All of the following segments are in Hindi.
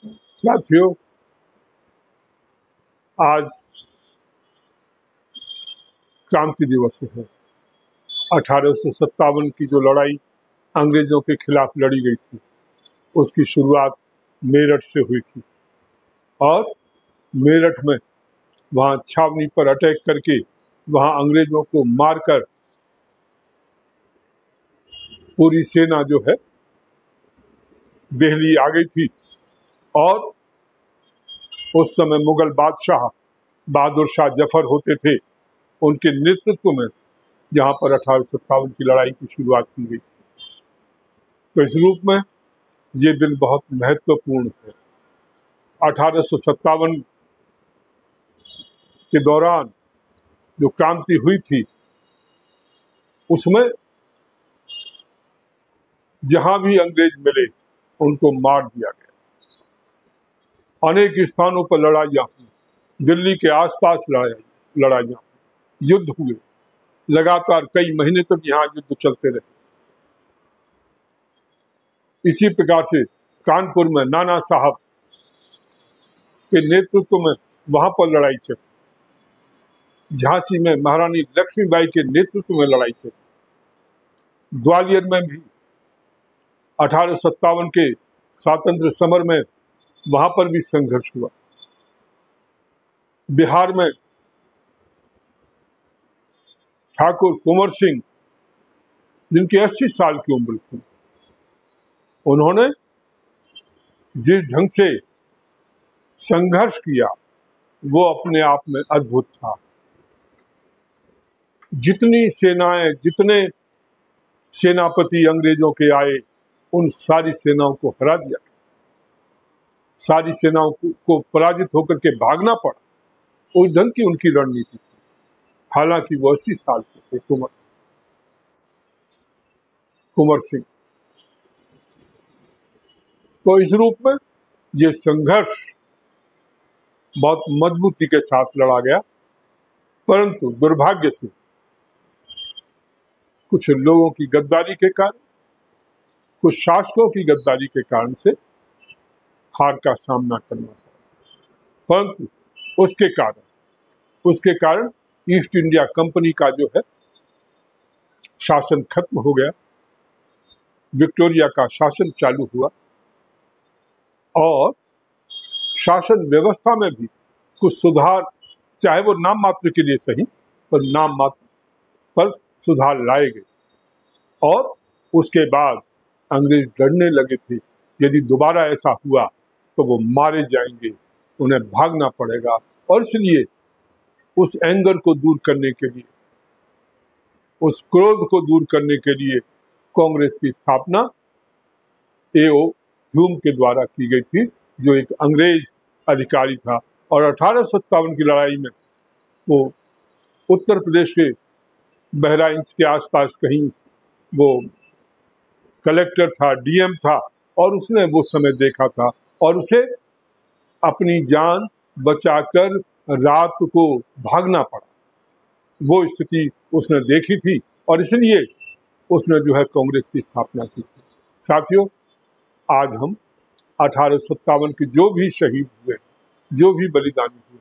साथियों, आज क्रांति दिवस है। 1857 की जो लड़ाई अंग्रेजों के खिलाफ लड़ी गई थी, उसकी शुरुआत मेरठ से हुई थी और मेरठ में वहाँ छावनी पर अटैक करके वहाँ अंग्रेजों को मारकर पूरी सेना जो है दिल्ली आ गई थी। और उस समय मुगल बादशाह बहादुर शाह जफर होते थे, उनके नेतृत्व में यहाँ पर 1857 की लड़ाई की शुरुआत की गई। तो इस रूप में ये दिन बहुत महत्वपूर्ण है। 1857 के दौरान जो क्रांति हुई थी, उसमें जहां भी अंग्रेज मिले उनको मार दिया गया। अनेक स्थानों पर लड़ाइयाँ हुई, दिल्ली के आसपास लड़ाइयाँ, युद्ध हुए, लगातार कई महीने तक यहाँ युद्ध चलते रहे। इसी प्रकार से कानपुर में नाना साहब के नेतृत्व में वहां पर लड़ाई चली। झांसी में महारानी लक्ष्मीबाई के नेतृत्व में लड़ाई चली। ग्वालियर में भी 1857 के स्वातंत्र समर में वहां पर भी संघर्ष हुआ। बिहार में ठाकुर कुंवर सिंह, जिनकी 80 साल की उम्र थी, उन्होंने जिस ढंग से संघर्ष किया वो अपने आप में अद्भुत था। जितनी सेनाएं, जितने सेनापति अंग्रेजों के आए, उन सारी सेनाओं को हरा दिया। सारी सेनाओं को पराजित होकर के भागना पड़ा। उस ढंग की उनकी रणनीति थी। हालांकि वो 80 साल के थे, कुंवर सिंह। तो इस रूप में ये संघर्ष बहुत मजबूती के साथ लड़ा गया, परंतु दुर्भाग्य से कुछ लोगों की गद्दारी के कारण, कुछ शासकों की गद्दारी के कारण से हार का सामना करना पड़ा। परंतु उसके कारण ईस्ट इंडिया कंपनी का जो है शासन खत्म हो गया, विक्टोरिया का शासन चालू हुआ और शासन व्यवस्था में भी कुछ सुधार, चाहे वो नाम मात्र के लिए सही, पर नाम मात्र पर सुधार लाए गए। और उसके बाद अंग्रेज डरने लगे थे, यदि दोबारा ऐसा हुआ तो वो मारे जाएंगे, उन्हें भागना पड़ेगा। और इसलिए उस एंगर को दूर करने के लिए, उस क्रोध को दूर करने के लिए कांग्रेस की स्थापना A.O. ह्यूम के द्वारा की गई थी, जो एक अंग्रेज अधिकारी था। और 1857 की लड़ाई में वो उत्तर प्रदेश के बहराइच के आसपास कहीं वो कलेक्टर था, DM था, और उसने वो समय देखा था और उसे अपनी जान बचाकर रात को भागना पड़ा। वो स्थिति उसने देखी थी और इसलिए उसने जो है कांग्रेस की स्थापना की थी। साथियों, आज हम 1857 के जो भी शहीद हुए, जो भी बलिदानी हुए,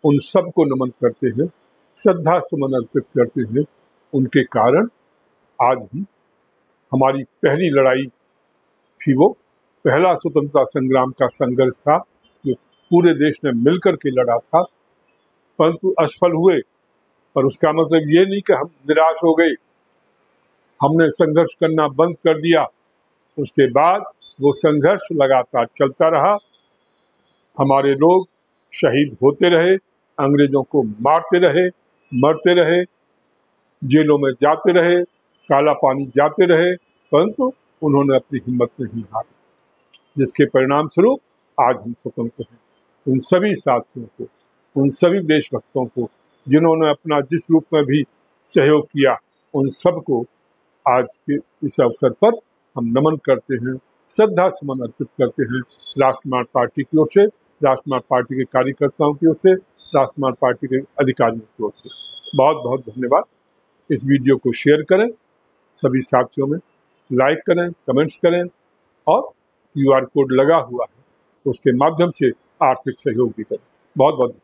उन सबको नमन करते हैं, श्रद्धा सुमन अर्पित करते हैं। उनके कारण आज हम, हमारी पहली लड़ाई थी, वो पहला स्वतंत्रता संग्राम का संघर्ष था जो पूरे देश ने मिलकर के लड़ा था, परंतु असफल हुए। पर उसका मतलब ये नहीं कि हम निराश हो गए, हमने संघर्ष करना बंद कर दिया। उसके बाद वो संघर्ष लगातार चलता रहा। हमारे लोग शहीद होते रहे, अंग्रेजों को मारते रहे, मरते रहे, जेलों में जाते रहे, काला पानी जाते रहे, परंतु उन्होंने अपनी हिम्मत नहीं हारी, जिसके परिणाम स्वरूप आज हम स्वतंत्र हैं। उन सभी साथियों को, उन सभी देशभक्तों को जिन्होंने अपना जिस रूप में भी सहयोग किया, उन सबको आज के इस अवसर पर हम नमन करते हैं, श्रद्धा सुमन अर्पित करते हैं। राष्ट्रवाद पार्टी की ओर से, राष्ट्रवाद पार्टी के कार्यकर्ताओं की ओर से, राष्ट्रवाद पार्टी के अधिकारियों की ओर से बहुत बहुत धन्यवाद। इस वीडियो को शेयर करें, सभी साथियों में लाइक करें, कमेंट्स करें और QR कोड लगा हुआ है, उसके माध्यम से आर्थिक सहयोग भी करें। बहुत बहुत